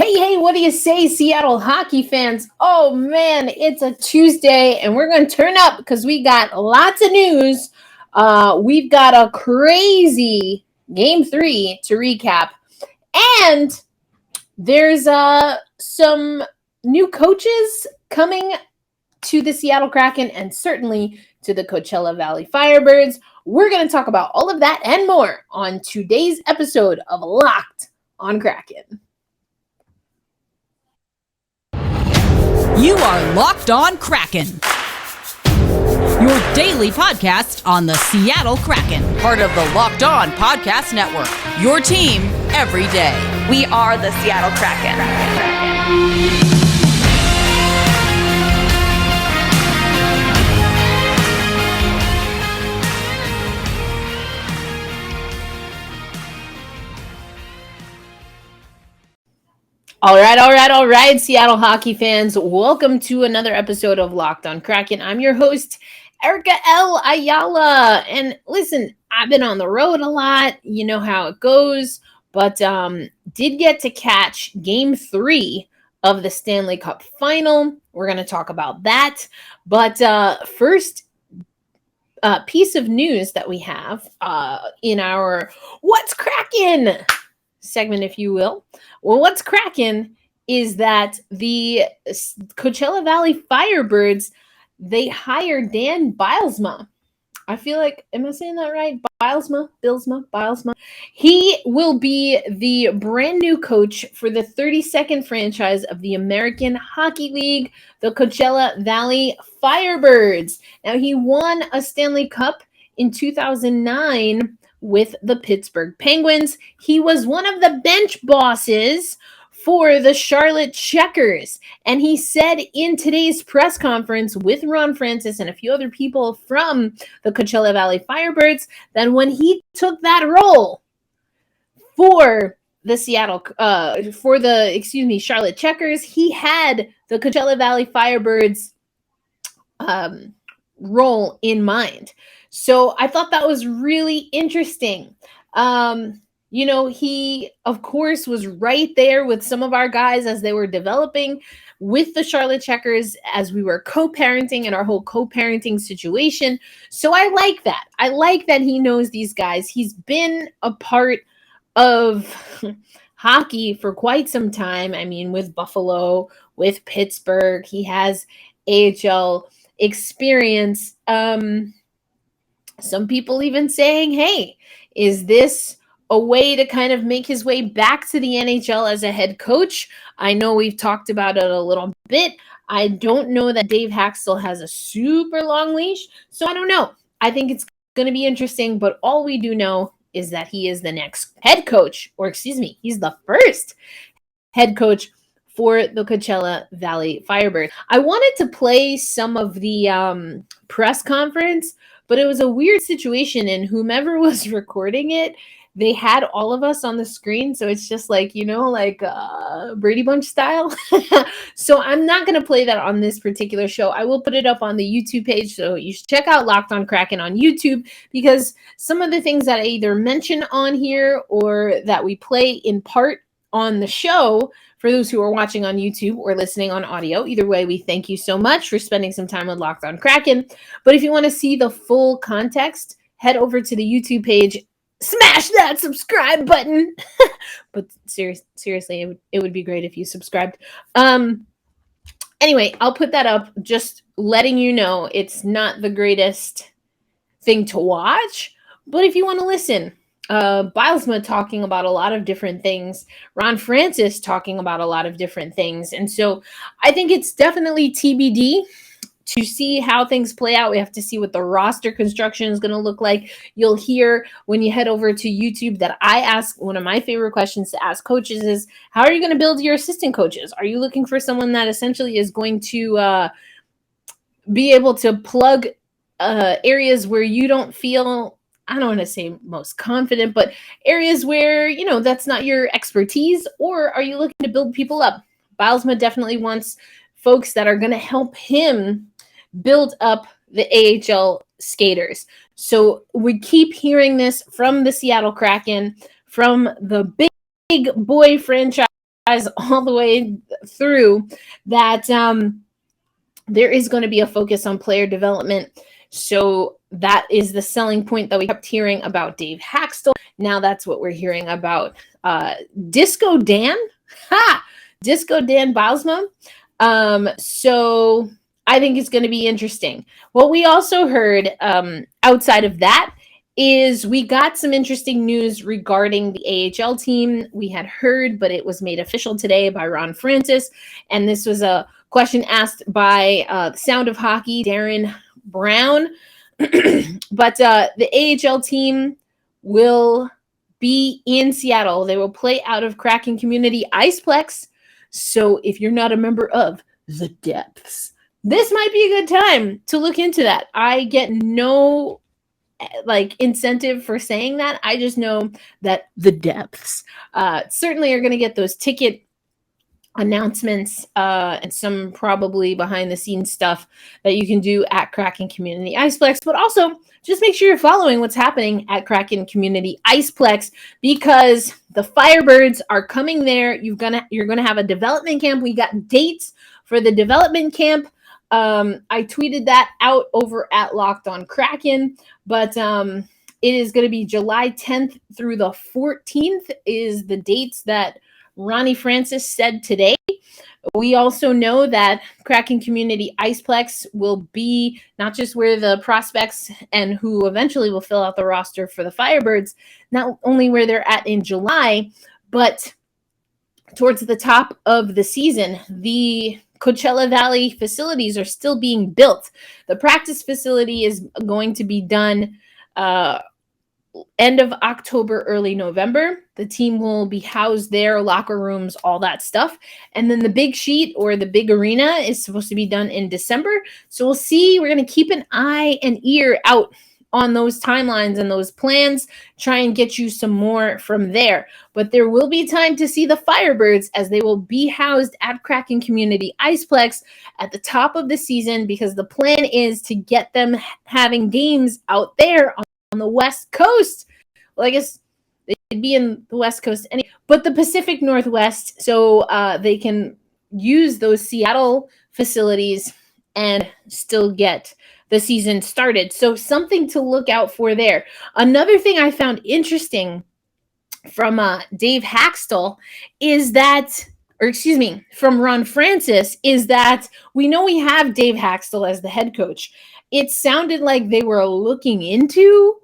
Hey, what do you say, Seattle hockey fans? Oh man, it's a Tuesday and we're going to turn up because we got lots of news. We've got a crazy game 3 to recap. And there's some new coaches coming to the Seattle Kraken and certainly to the Coachella Valley Firebirds. We're going to talk about all of that and more on today's episode of Locked on Kraken. You are Locked on Kraken, your daily podcast on the Seattle Kraken, part of the Locked On Podcast Network, your team every day. We are the Seattle Kraken. All right, Seattle hockey fans. Welcome to another episode of Locked on Kraken. I'm your host, Erica L. Ayala. And listen, I've been on the road a lot. You know how it goes. But did get to catch Game 3 of the Stanley Cup Final. We're going to talk about that. But first piece of news that we have in our What's Kraken segment, if you will. Well, what's cracking is that the Coachella Valley Firebirds, they hired Dan Bylsma. I feel like, am I saying that right? Bylsma. He will be the brand new coach for the 32nd franchise of the American Hockey League, the Coachella Valley Firebirds. Now, he won a Stanley Cup in 2009 with the Pittsburgh Penguins. He was one of the bench bosses for the Charlotte Checkers. And he said in today's press conference with Ron Francis and a few other people from the Coachella Valley Firebirds that when he took that role for the Charlotte Checkers, he had the Coachella Valley Firebirds role in mind. So I thought that was really interesting. He, of course, was right there with some of our guys as they were developing with the Charlotte Checkers as we were co-parenting in our whole co-parenting situation. So I like that. I like that he knows these guys. He's been a part of hockey for quite some time. I mean, with Buffalo, with Pittsburgh, he has AHL experience. Some people even saying, hey, is this a way to kind of make his way back to the NHL as a head coach? I know we've talked about it a little bit. I don't know that Dave Haxtell has a super long leash, so I don't know. I think it's going to be interesting, but all we do know is that he is the next head coach, he's the first head coach for the Coachella Valley Firebirds. I wanted to play some of the press conference, but it was a weird situation, and whomever was recording it, they had all of us on the screen, so it's just like, Brady Bunch style. So I'm not going to play that on this particular show. I will put it up on the YouTube page, so you should check out Locked on Kraken on YouTube, because some of the things that I either mention on here or that we play in part on the show, for those who are watching on YouTube or listening on audio, either way, we thank you so much for spending some time with Locked on Kraken. But if you want to see the full context, head over to the YouTube page, smash that subscribe button. But seriously, it would be great if you subscribed. Anyway, I'll put that up, just letting you know it's not the greatest thing to watch, but if you want to listen, Bylsma talking about a lot of different things, Ron Francis talking about a lot of different things. And so I think it's definitely TBD to see how things play out. We have to see what the roster construction is going to look like. You'll hear when you head over to YouTube that I ask, one of my favorite questions to ask coaches is, how are you going to build your assistant coaches? Are you looking for someone that essentially is going to be able to plug areas where you don't feel, I don't want to say most confident, but areas where, that's not your expertise? Or are you looking to build people up? Bylsma definitely wants folks that are going to help him build up the AHL skaters. So we keep hearing this from the Seattle Kraken, from the big boy franchise guys all the way through that there is going to be a focus on player development. So that is the selling point that we kept hearing about Dave Haxtell. Now that's what we're hearing about Disco Dan. Disco Dan Bylsma. So I think it's going to be interesting. What we also heard outside of that is we got some interesting news regarding the AHL team. We had heard, but it was made official today by Ron Francis. And this was a question asked by the Sound of Hockey, Darren Brown. But the AHL team will be in Seattle. They will play out of Kraken Community Iceplex. So if you're not a member of the Depths, this might be a good time to look into that. I get no incentive for saying that. I just know that the Depths certainly are going to get those ticket announcements and some probably behind the scenes stuff that you can do at Kraken Community Iceplex, but also just make sure you're following what's happening at Kraken Community Iceplex, because the Firebirds are coming there. You're gonna have a development camp. We got dates for the development camp. I tweeted that out over at Locked On Kraken, but it is going to be July 10th through the 14th is the dates that Ronnie Francis said today. We also know that Kraken Community Iceplex will be not just where the prospects and who eventually will fill out the roster for the Firebirds, not only where they're at in July, but towards the top of the season. The Coachella Valley facilities are still being built. The practice facility is going to be done end of October, early November. The team will be housed there, locker rooms, all that stuff. And then the big sheet or the big arena is supposed to be done in December. So we'll see. We're going to keep an eye and ear out on those timelines and those plans, try and get you some more from there. But there will be time to see the Firebirds as they will be housed at Kraken Community Iceplex at the top of the season, because the plan is to get them having games out there on the West Coast. Well, I guess they'd be in the West Coast anyway, but the Pacific Northwest, so they can use those Seattle facilities and still get the season started. So something to look out for there. Another thing I found interesting from Dave Haxtell is that, from Ron Francis, is that we know we have Dave Haxtell as the head coach. It sounded like they were looking into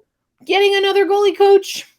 getting another goalie coach.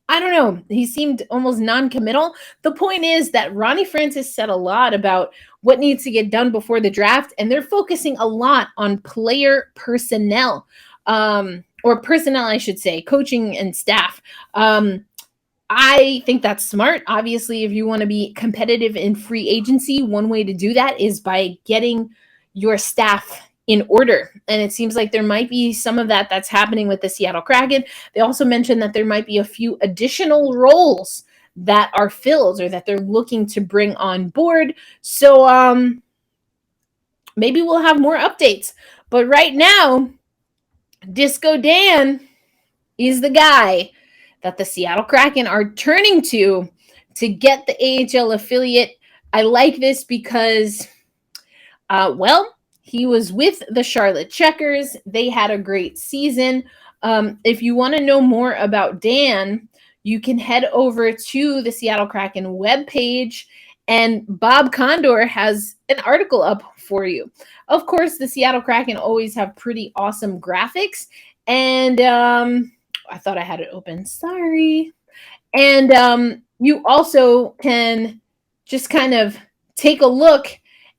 I don't know. He seemed almost non-committal. The point is that Ronnie Francis said a lot about what needs to get done before the draft, and they're focusing a lot on player personnel, or personnel, I should say, coaching and staff. I think that's smart. Obviously, if you want to be competitive in free agency, one way to do that is by getting your staff in order. And it seems like there might be some of that that's happening with the Seattle Kraken. They also mentioned that there might be a few additional roles that are filled or that they're looking to bring on board. So maybe we'll have more updates. But right now, Disco Dan is the guy that the Seattle Kraken are turning to get the AHL affiliate. I like this because, he was with the Charlotte Checkers. They had a great season. If you want to know more about Dan, you can head over to the Seattle Kraken webpage, and Bob Condor has an article up for you. Of course, the Seattle Kraken always have pretty awesome graphics. And I thought I had it open. Sorry. And you also can just kind of take a look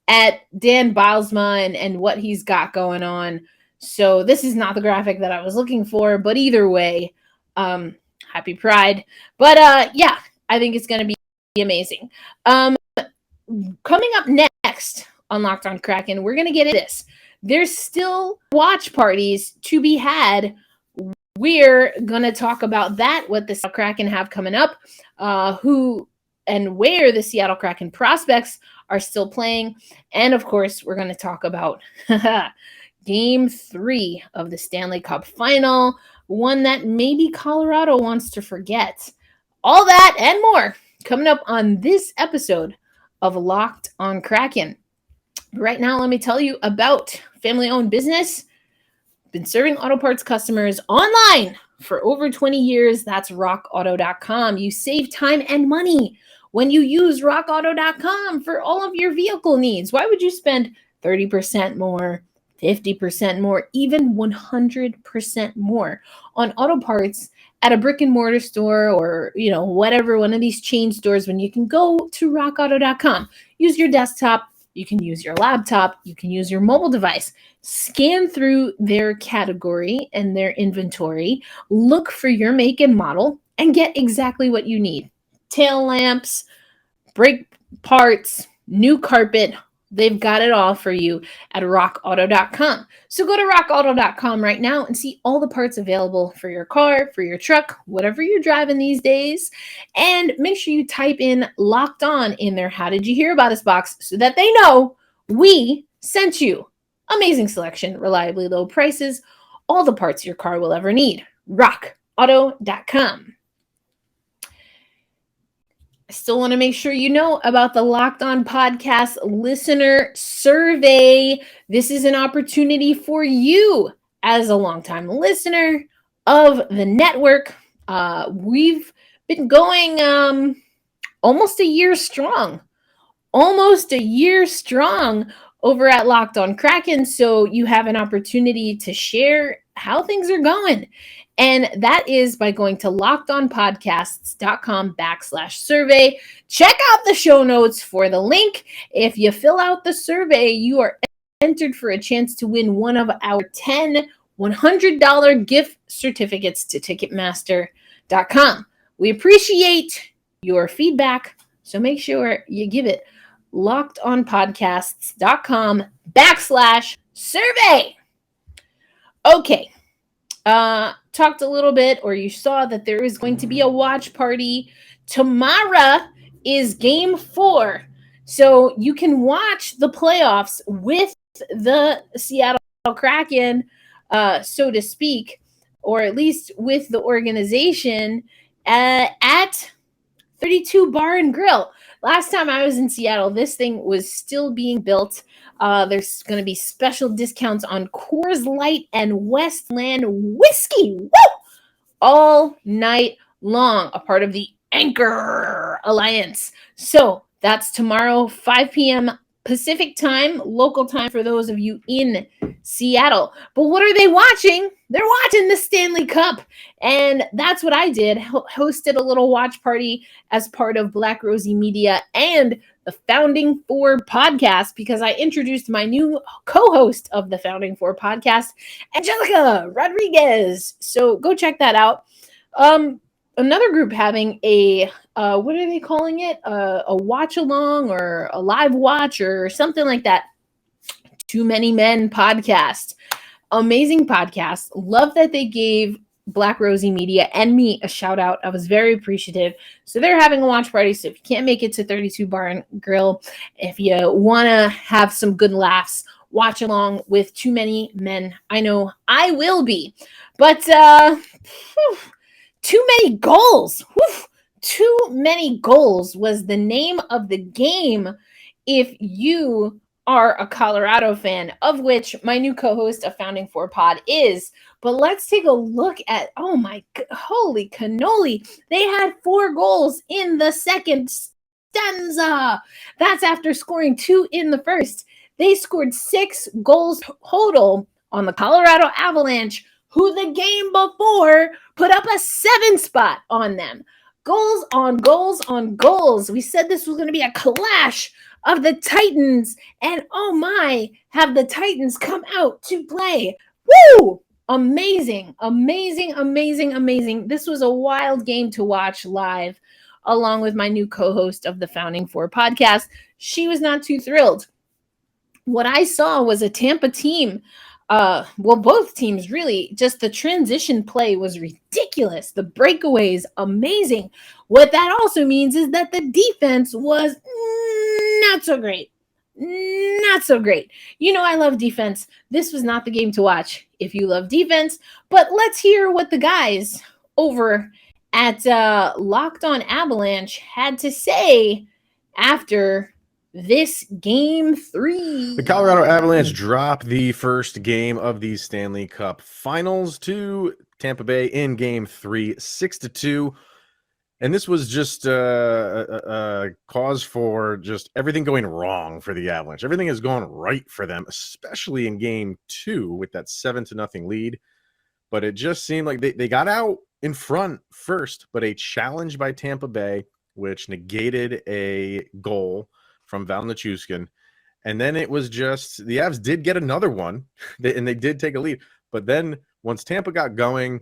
at Dan Bylsma and what he's got going on. So this is not the graphic that I was looking for, but either way, happy Pride. But yeah, I think it's going to be amazing. Coming up next on Locked On Kraken, we're going to get into this. There's still watch parties to be had. We're going to talk about that, what the Seattle Kraken have coming up, who and where the Seattle Kraken prospects are still playing. And of course, we're going to talk about Game 3 of the Stanley Cup Final, one that maybe Colorado wants to forget. All that and more coming up on this episode of Locked on Kraken. Right now, let me tell you about family-owned business. Been serving auto parts customers online for over 20 years. That's rockauto.com. You save time and money when you use rockauto.com for all of your vehicle needs. Why would you spend 30% more, 50% more, even 100% more on auto parts at a brick and mortar store or, whatever, one of these chain stores when you can go to rockauto.com? Use your desktop, you can use your laptop, you can use your mobile device. Scan through their category and their inventory, look for your make and model, and get exactly what you need. Tail lamps, brake parts, new carpet. They've got it all for you at rockauto.com. So go to rockauto.com right now and see all the parts available for your car, for your truck, whatever you're driving these days. And make sure you type in Locked On in their How Did You Hear About Us box so that they know we sent you. Amazing selection, reliably low prices, all the parts your car will ever need. rockauto.com. I still want to make sure you know about the Locked On Podcast listener survey. This is an opportunity for you as a longtime listener of the network. We've been going almost a year strong. Over at Locked On Kraken. So you have an opportunity to share how things are going. And that is by going to lockedonpodcasts.com/survey. Check out the show notes for the link. If you fill out the survey, you are entered for a chance to win one of our 10 $100 gift certificates to Ticketmaster.com. We appreciate your feedback, so make sure you give it lockedonpodcasts.com/survey. Okay. Talked a little bit, or you saw that there is going to be a watch party. Tomorrow is game 4. So you can watch the playoffs with the Seattle Kraken, so to speak, or at least with the organization at 32 Bar and Grill. Last time I was in Seattle, this thing was still being built. There's going to be special discounts on Coors Light and Westland whiskey. Woo! All night long, a part of the Anchor Alliance. So that's tomorrow, 5 p.m. Pacific time, local time for those of you in Seattle. But what are they watching? They're watching the Stanley Cup. And that's what I did. Hosted a little watch party as part of Black Rosie Media and the Founding Four podcast, because I introduced my new co-host of the Founding Four podcast, Angelica Rodriguez. So go check that out. Another group having a, what are they calling it? A watch along or a live watch or something like that. Too Many Men podcast. Amazing podcast. Love that they gave Black Rosie Media and me a shout out. I was very appreciative. So they're having a watch party. So if you can't make it to 32 Bar and Grill, if you want to have some good laughs, watch along with Too Many Men. I know I will be. But Too Many Goals. Too Many Goals was the name of the game if you are a Colorado fan, of which my new co-host of Founding Four Pod is. But let's take a look at, oh my, holy cannoli. They had 4 goals in the second stanza. That's after scoring 2 in the first. They scored 6 goals total on the Colorado Avalanche, who the game before put up a 7 spot on them. Goals on goals on goals. We said this was going to be a clash of the Titans, and oh my, have the Titans come out to play. Woo! Amazing, amazing, amazing, amazing. This was a wild game to watch live, along with my new co-host of the Founding Four podcast. She was not too thrilled. What I saw was a Tampa team, both teams really, just the transition play was ridiculous. The breakaways, amazing. What that also means is that the defense was not so great. Not so great. You know I love defense. This was not the game to watch if you love defense. But let's hear what the guys over at Locked On Avalanche had to say after this game 3. The Colorado Avalanche drop the first game of the Stanley Cup Finals to Tampa Bay in game 3, 6-2. And this was just a cause for just everything going wrong for the Avalanche. Everything has gone right for them, especially in game 2 with that 7-0 lead. But it just seemed like they got out in front first, but a challenge by Tampa Bay, which negated a goal from Val Nichushkin. And then it was just the Avs did get another one, and they did take a lead. But then once Tampa got going,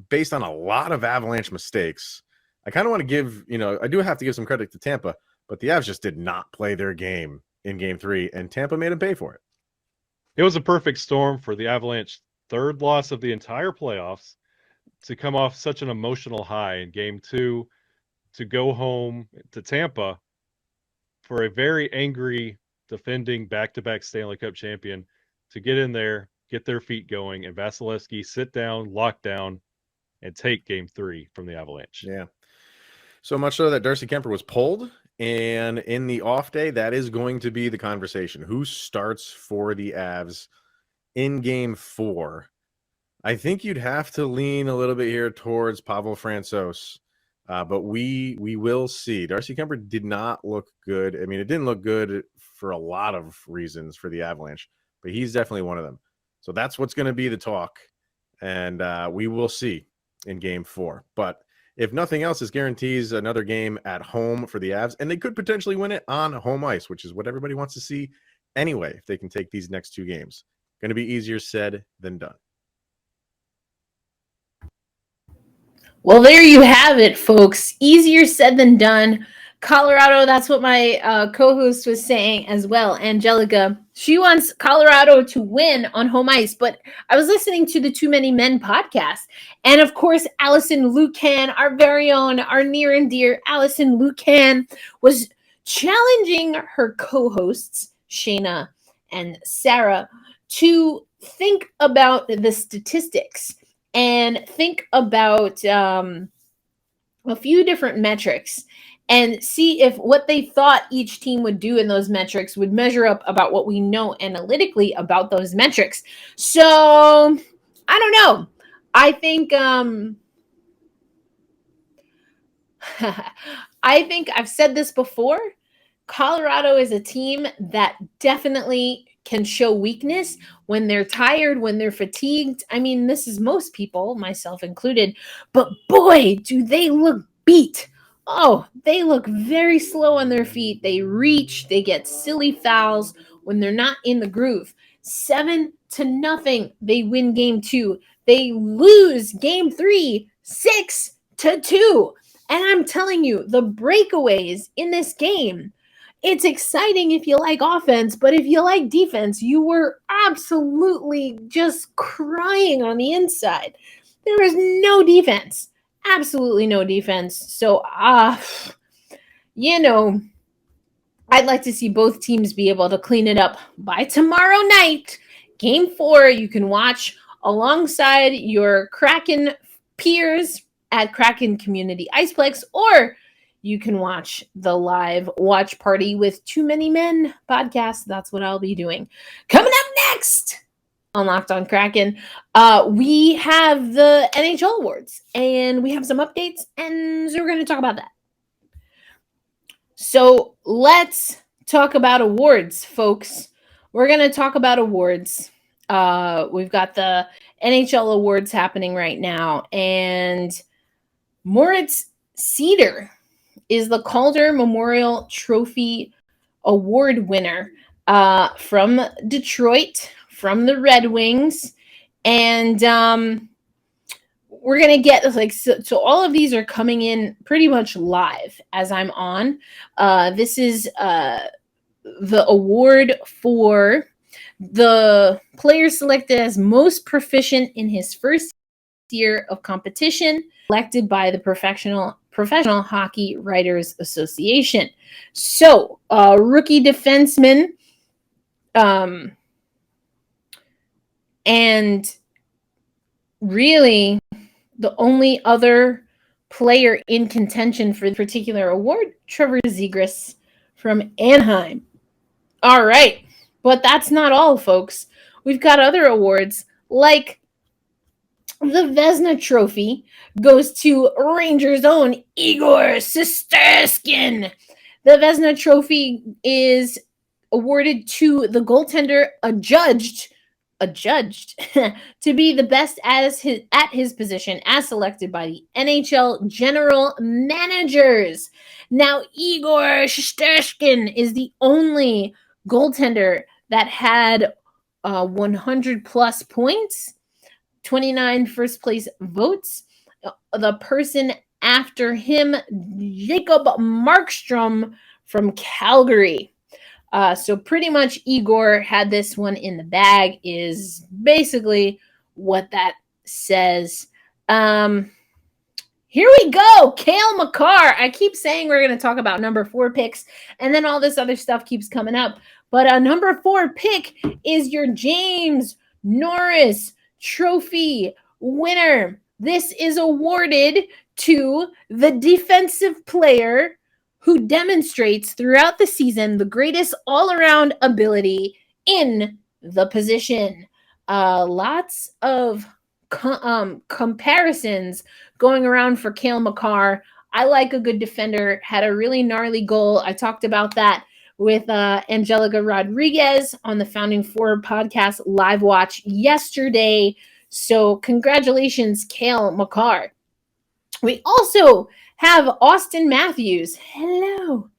based on a lot of Avalanche mistakes, I kind of want to give, I do have to give some credit to Tampa, but the Avs just did not play their game in game 3, and Tampa made them pay for it. It was a perfect storm for the Avalanche, third loss of the entire playoffs, to come off such an emotional high in game 2, to go home to Tampa for a very angry defending back-to-back Stanley Cup champion to get in there, get their feet going, and Vasilevsky sit down, lock down, and take game 3 from the Avalanche. Yeah. So much so that Darcy Kemper was pulled, and in the off day, that is going to be the conversation. Who starts for the Avs in game 4? I think you'd have to lean a little bit here towards Pavel Francouz, but we will see. Darcy Kemper did not look good. I mean, it didn't look good for a lot of reasons for the Avalanche, but he's definitely one of them. So that's what's going to be the talk, and we will see in game 4. But if nothing else, this guarantees another game at home for the Avs, and they could potentially win it on home ice, which is what everybody wants to see anyway, if they can take these next 2 games. Going to be easier said than done. Well, there you have it, folks. Easier said than done. Colorado, that's what my co-host was saying as well, Angelica. She wants Colorado to win on home ice, but I was listening to the Too Many Men podcast, and of course, Allison Lucan, our very own, our near and dear Allison Lucan, was challenging her co-hosts, Shayna and Sarah, to think about the statistics and think about a few different metrics and see if what they thought each team would do in those metrics would measure up about what we know analytically about those metrics. So, I don't know. I think I think I've said this before. Colorado is a team that definitely can show weakness when they're tired, when they're fatigued. I mean, this is most people, myself included, but boy, do they look beat. Oh, they look very slow on their feet. They reach, they get silly fouls when they're not in the groove. 7-0, they win game 2. They lose game 3, 6-2. And I'm telling you, the breakaways in this game, it's exciting if you like offense, but if you like defense, you were absolutely just crying on the inside. There was no defense. Absolutely no defense. So, I'd like to see both teams be able to clean it up by tomorrow night. Game 4, you can watch alongside your Kraken peers at Kraken Community Iceplex, or you can watch the live watch party with Too Many Men podcast. That's what I'll be doing. Coming up next on Locked On Kraken, we have the NHL Awards, and we have some updates, and so we're going to talk about that. So let's talk about awards, folks. We're going to talk about awards. We've got the NHL Awards happening right now, and Moritz Seider is the Calder Memorial Trophy Award winner from Detroit, from the Red Wings. And we're going to get, so all of these are coming in pretty much live as I'm on. This is the award for the player selected as most proficient in his first year of competition, elected by the Professional Hockey Writers Association. So, rookie defenseman, and really the only other player in contention for the particular award, Trevor Zegras from Anaheim. All right, but that's not all, folks. We've got other awards like the Vezina Trophy goes to Rangers' own Igor Shesterkin. The Vezina Trophy is awarded to the goaltender adjudged to be the best at his position as selected by the NHL general managers. Now, Igor Shesterkin is the only goaltender that had 100 plus points, 29 first place votes. The person after him, Jacob Markstrom from Calgary. So pretty much Igor had this one in the bag is basically what that says. Here we go. Cale Makar. I keep saying we're going to talk about number 4 picks, and then all this other stuff keeps coming up. But a number 4 pick is your James Norris Trophy winner. This is awarded to the defensive player who demonstrates throughout the season the greatest all-around ability in the position. Lots of comparisons going around for Cale Makar. I like a good defender, had a really gnarly goal. I talked about that with Angelica Rodriguez on the Founding Four podcast live watch yesterday. So congratulations, Cale Makar. We also have Austin Matthews. Hello.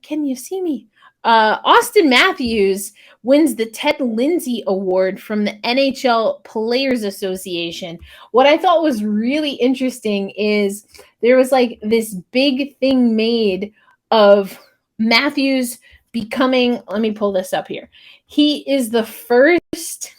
Can you see me? Austin Matthews wins the Ted Lindsay Award from the NHL Players Association. What I thought was really interesting is there was like this big thing made of Matthews becoming, let me pull this up here. He is the first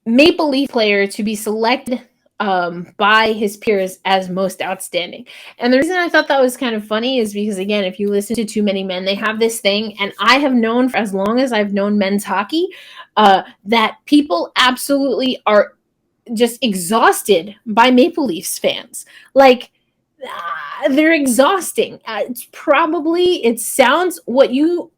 Maple Leaf player to be selected by his peers as most outstanding. And the reason I thought that was kind of funny is because, again, if you listen to Too Many Men, they have this thing, and I have known for as long as I've known men's hockey, that people absolutely are just exhausted by Maple Leafs fans. Like, they're exhausting. It sounds, what you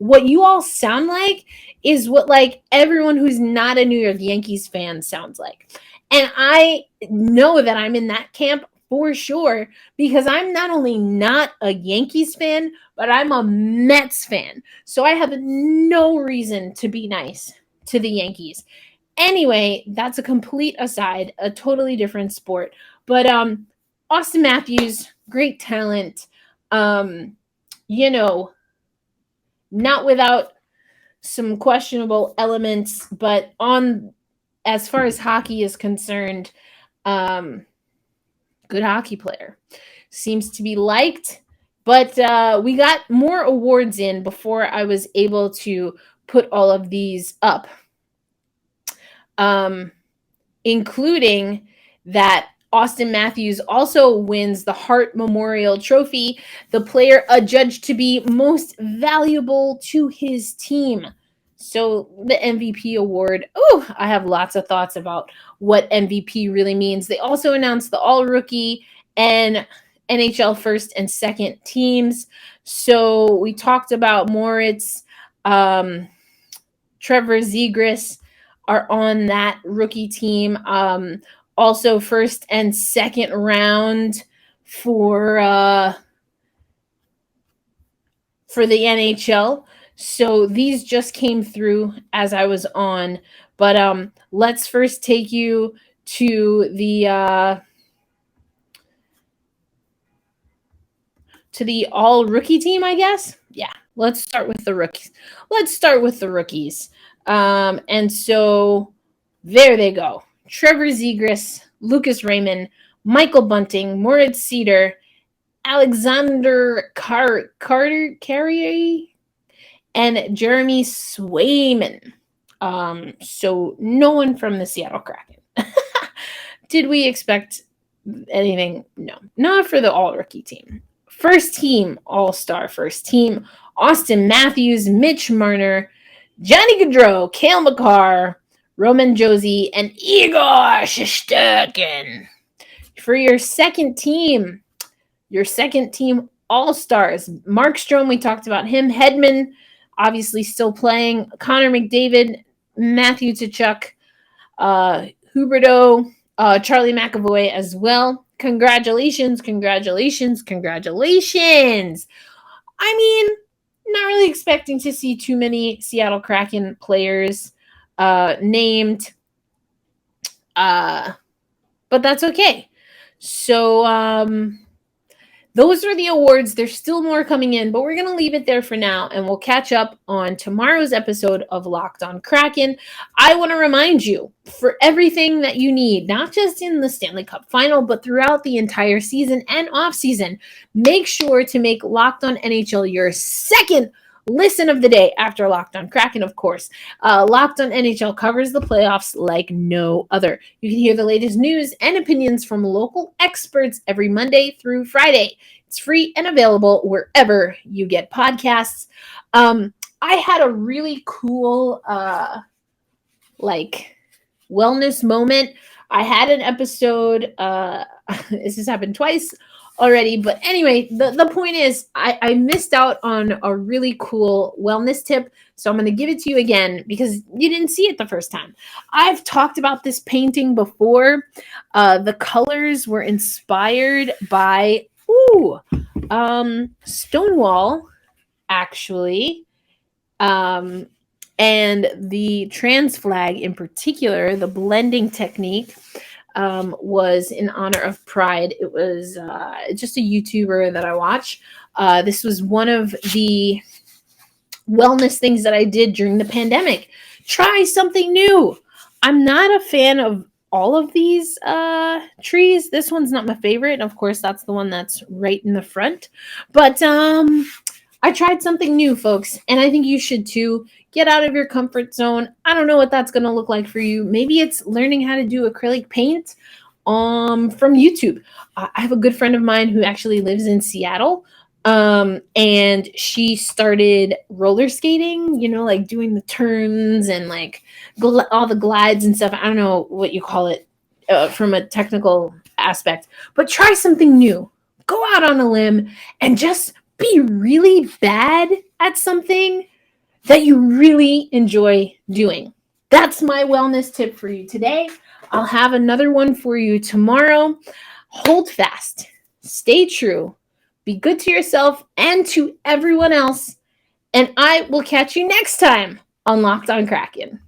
all sound like is what like everyone who's not a New York Yankees fan sounds like. And I know that I'm in that camp for sure because I'm not only not a Yankees fan, but I'm a Mets fan. So I have no reason to be nice to the Yankees. Anyway, that's a complete aside, a totally different sport. But Austin Matthews, great talent. Not without some questionable elements, but as far as hockey is concerned, good hockey player. Seems to be liked, but we got more awards in before I was able to put all of these up, including that Austin Matthews also wins the Hart Memorial Trophy, the player adjudged to be most valuable to his team. So the MVP award, I have lots of thoughts about what MVP really means. They also announced the All-Rookie and NHL first and second teams. So we talked about Moritz, Trevor Zegras are on that rookie team. Also first and second round for the NHL. So these just came through as I was on. But let's first take you to the all rookie team, I guess. Yeah, let's start with the rookies. And so there they go. Trevor Zegras, Lucas Raymond, Michael Bunting, Moritz Seider, Alexander Carrier, and Jeremy Swayman. So no one from the Seattle Kraken. Did we expect anything? No, not for the all-rookie team. First team, all-star first team, Austin Matthews, Mitch Marner, Johnny Gaudreau, Cale Makar, Roman Josi, and Igor Shesterkin. For your second team all-stars. Markstrom, we talked about him. Hedman, obviously still playing. Connor McDavid, Matthew Tkachuk, Huberdeau, Charlie McAvoy as well. Congratulations. I mean, not really expecting to see too many Seattle Kraken players named, but that's okay. So those are the awards. There's still more coming in, but we're going to leave it there for now, and we'll catch up on tomorrow's episode of Locked on Kraken. I want to remind you, for everything that you need, not just in the Stanley Cup Final, but throughout the entire season and off-season, make sure to make Locked on NHL your second listen of the day after Locked on Kraken, of course. Locked on NHL covers the playoffs like no other. You can hear the latest news and opinions from local experts every Monday through Friday. It's free and available wherever you get podcasts. I had a really cool wellness moment. I had an episode, this has happened twice already, but anyway, the point is I missed out on a really cool wellness tip, so I'm going to give it to you again because you didn't see it the first time. I've talked about this painting before. The colors were inspired by Stonewall, actually, and the trans flag in particular. The blending technique was in honor of Pride. It was just a YouTuber that I watch. This was one of the wellness things that I did during the pandemic. Try something new. I'm not a fan of all of these trees. This one's not my favorite. And of course, that's the one that's right in the front. But I tried something new, folks, and I think you should too. Get out of your comfort zone. I don't know what that's going to look like for you. Maybe it's learning how to do acrylic paint from YouTube. I have a good friend of mine who actually lives in Seattle, and she started roller skating, like doing the turns and like all the glides and stuff. I don't know what you call it from a technical aspect, but try something new. Go out on a limb and just be really bad at something that you really enjoy doing. That's my wellness tip for you today. I'll have another one for you tomorrow. Hold fast, stay true, be good to yourself and to everyone else, and I will catch you next time on Locked on Kraken.